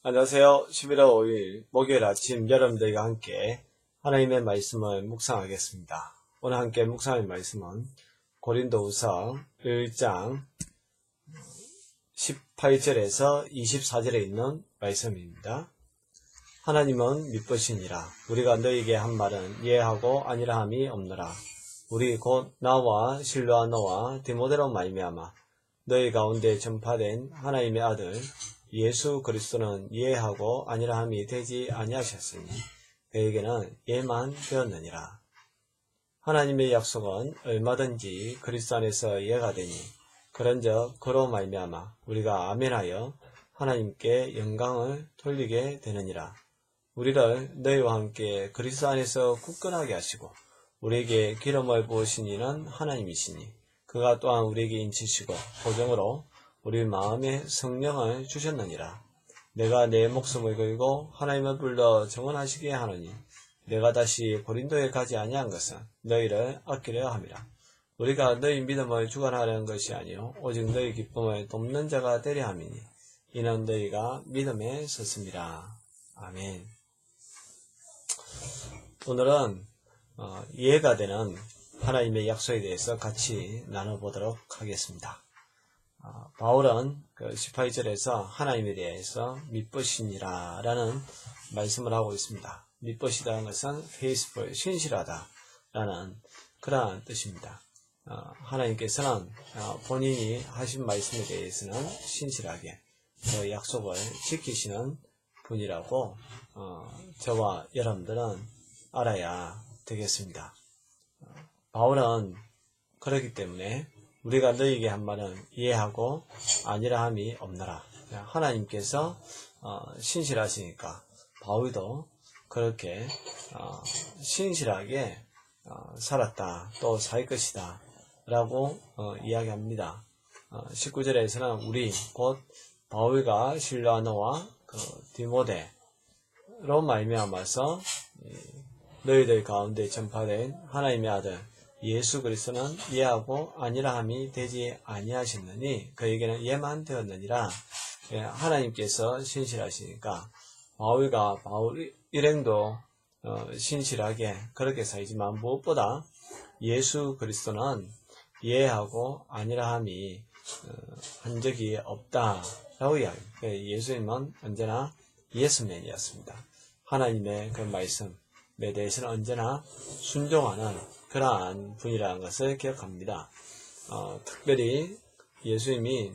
안녕하세요. 11월 5일 목요일 아침 여러분들과 함께 하나님의 말씀을 묵상하겠습니다. 오늘 함께 묵상할 말씀은 고린도후서 1장 18절에서 24절에 있는 말씀입니다. 하나님은 미쁘시니라. 우리가 너희에게 한 말은 예하고 아니라 함이 없노라. 우리 곧 나와 실로아너와 디모데로 말미암아 너희 가운데 전파된 하나님의 아들 예수 그리스도는 예하고 아니라 함이 되지 아니하셨으니 그에게는 예만 되었느니라. 하나님의 약속은 얼마든지 그리스도 안에서 예가 되니 그런즉 그로 말미암아 우리가 아멘하여 하나님께 영광을 돌리게 되느니라. 우리를 너희와 함께 그리스도 안에서 굳건하게 하시고 우리에게 기름을 부으신 이는 하나님이시니 그가 또한 우리에게 인치시고 보정으로 우리 마음에 성령을 주셨느니라. 내가 내 목숨을 걸고 하나님을 불러 정언하시게 하노니 내가 다시 고린도에 가지 아니한 것은 너희를 아끼려 함이라. 우리가 너희 믿음을 주관하려는 것이 아니요 오직 너희 기쁨을 돕는 자가 되려 함이니 이는 너희가 믿음에 섰습니다. 아멘. 오늘은 이해가 되는 하나님의 약속에 대해서 같이 나눠보도록 하겠습니다. 바울은 18절에서 하나님에 대해서 미쁘시니라 라는 말씀을 하고 있습니다. 미쁘시다는 것은 faithful, 신실하다 라는 그러한 뜻입니다. 하나님께서는 본인이 하신 말씀에 대해서는 신실하게 그 약속을 지키시는 분이라고 저와 여러분들은 알아야 되겠습니다. 바울은 그렇기 때문에 우리가 너희에게 한 말은 이해하고 아니라 함이 없노라. 하나님께서 신실하시니까 바울도 그렇게 신실하게 살았다. 또 살 것이다. 라고 이야기합니다. 19절에서는 우리 곧 바울과 실로아너와 디모데로 말미암아서 너희들 가운데 전파된 하나님의 아들 예수 그리스도는 예하고 아니라 함이 되지 아니하셨느니 그에게는 예만 되었느니라. 하나님께서 신실하시니까 바울과 바울 일행도 신실하게 그렇게 살지만 무엇보다 예수 그리스도는 예하고 아니라 함이 한 적이 없다라고 이야기합니다. 예수님은 언제나 예스맨이었습니다. 하나님의 그 말씀에 대해서는 언제나 순종하는 그러한 분이라는 것을 기억합니다. 특별히 예수님이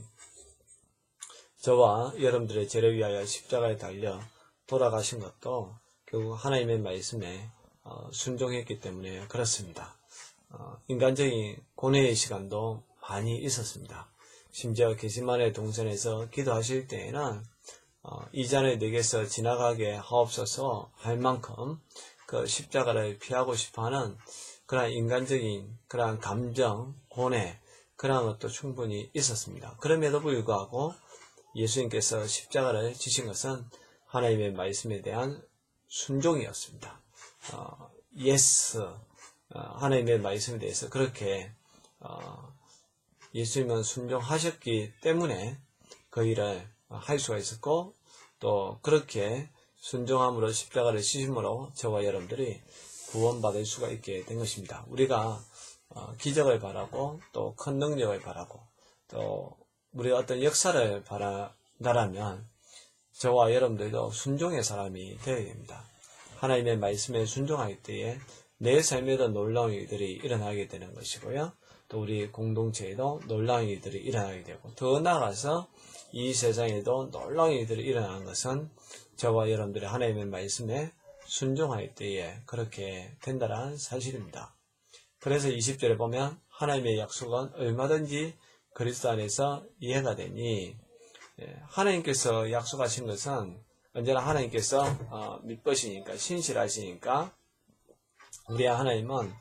저와 여러분들의 죄를 위하여 십자가에 달려 돌아가신 것도 결국 하나님의 말씀에 순종했기 때문에 그렇습니다. 인간적인 고뇌의 시간도 많이 있었습니다. 심지어 게세마네 동산에서 기도하실 때에는 이 잔을 내게서 지나가게 하옵소서 할 만큼 그 십자가를 피하고 싶어하는 그러한 인간적인 그러한 감정, 고뇌 그러한 것도 충분히 있었습니다. 그럼에도 불구하고 예수님께서 십자가를 지신 것은 하나님의 말씀에 대한 순종이었습니다. 하나님의 말씀에 대해서 그렇게 예수님은 순종하셨기 때문에 그 일을 할 수가 있었고 또 그렇게 순종함으로 십자가를 지심으로 저와 여러분들이 구원받을 수가 있게 된 것입니다. 우리가 기적을 바라고 또 큰 능력을 바라고 또 우리가 어떤 역사를 바란다면 저와 여러분들도 순종의 사람이 되어야 됩니다. 하나님의 말씀에 순종할 때에 내 삶에도 놀라운 일들이 일어나게 되는 것이고요. 또 우리 공동체에도 놀라운 일들이 일어나게 되고 더 나아가서 이 세상에도 놀라운 일들이 일어나는 것은 저와 여러분들의 하나님의 말씀에 순종할 때에 그렇게 된다는 사실입니다. 그래서 20절에 보면 하나님의 약속은 얼마든지 그리스도 안에서 이해가 되니 하나님께서 약속하신 것은 언제나 하나님께서 믿으시니까 신실하시니까 우리 하나님은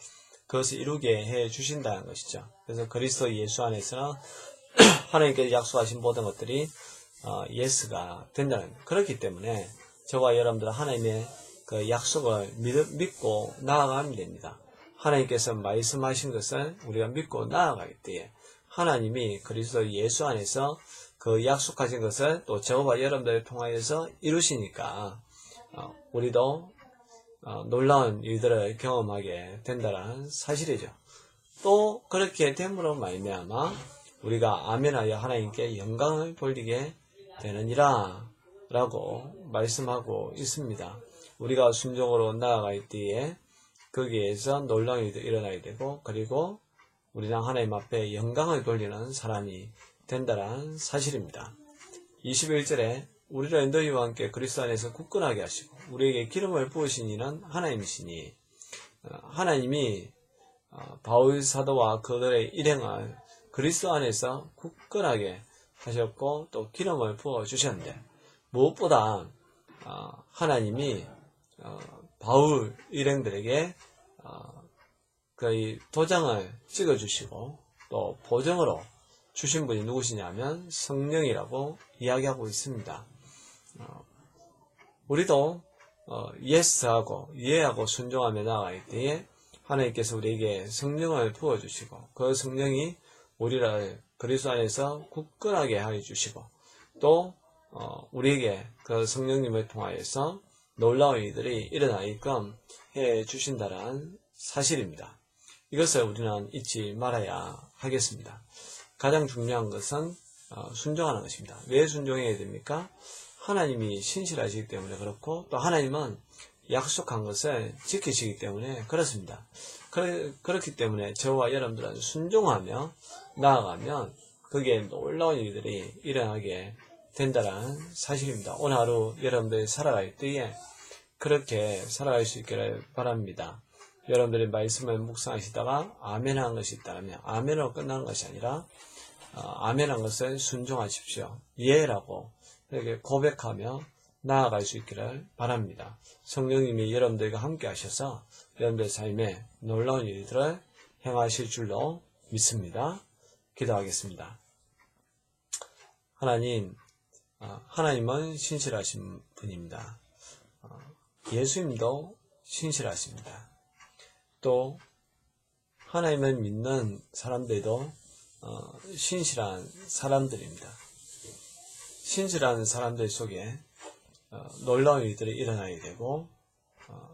그것을 이루게 해 주신다는 것이죠. 그래서 그리스도 예수 안에서는 하나님께서 약속하신 모든 것들이 예스가 된다는 거예요. 그렇기 때문에 저와 여러분들은 하나님의 그 약속을 믿고 나아가면 됩니다. 하나님께서 말씀하신 것을 우리가 믿고 나아갈 때에 하나님이 그리스도 예수 안에서 그 그 약속하신 것을 또 저와 여러분들을 통하여서 이루시니까 우리도 놀라운 일들을 경험하게 된다는 사실이죠. 또 그렇게 됨으로 말미암아 우리가 아멘하여 하나님께 영광을 돌리게 되느니라 라고 말씀하고 있습니다. 우리가 순종으로 나아갈 때에 거기에서 놀라운 일이 일어나게 되고, 그리고 우리는 하나님 앞에 영광을 돌리는 사람이 된다는 사실입니다. 21절에 우리를 너희와 함께 그리스도 안에서 굳건하게 하시고 우리에게 기름을 부으신 이는 하나님이시니, 하나님이 바울 사도와 그들의 일행을 그리스도 안에서 굳건하게 하셨고 또 기름을 부어 주셨는데, 무엇보다 하나님이 바울 일행들에게 그 도장을 찍어주시고 또 보정으로 주신 분이 누구시냐면 성령이라고 이야기하고 있습니다. 우리도 예스하고 이해하고 순종하며 나아갈 때에 하나님께서 우리에게 성령을 부어주시고 그 성령이 우리를 그리스도 안에서 굳건하게 하여 주시고 또 우리에게 그 성령님을 통하여서 놀라운 일들이 일어나게끔 해 주신다는 사실입니다. 이것을 우리는 잊지 말아야 하겠습니다. 가장 중요한 것은 순종하는 것입니다. 왜 순종해야 됩니까? 하나님이 신실하시기 때문에 그렇고 또 하나님은 약속한 것을 지키시기 때문에 그렇습니다. 그렇기 때문에 저와 여러분들은 순종하며 나아가면 거기에 놀라운 일들이 일어나게 된다는 사실입니다. 오늘 하루 여러분들이 살아갈 때에 그렇게 살아갈 수 있기를 바랍니다. 여러분들이 말씀을 묵상하시다가 아멘한 것이 있다면 아멘으로 끝나는 것이 아니라 아멘한 것을 순종하십시오. 예라고 이렇게 고백하며 나아갈 수 있기를 바랍니다. 성령님이 여러분들과 함께 하셔서 여러분들의 삶에 놀라운 일들을 행하실 줄로 믿습니다. 기도하겠습니다. 하나님, 하나님은 신실하신 분입니다. 예수님도 신실하십니다. 또 하나님을 믿는 사람들도 신실한 사람들입니다. 신실한 사람들 속에 놀라운 일들이 일어나게 되고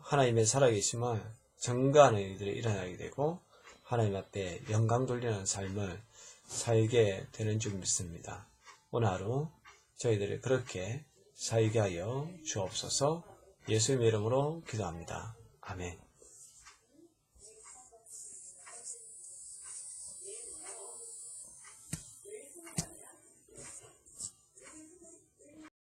하나님의 살아계심을 증거하는 일들이 일어나게 되고 하나님 앞에 영광 돌리는 삶을 살게 되는 줄 믿습니다. 오늘 하루 저희들이 그렇게 살게 하여 주옵소서. 예수님의 이름으로 기도합니다. 아멘.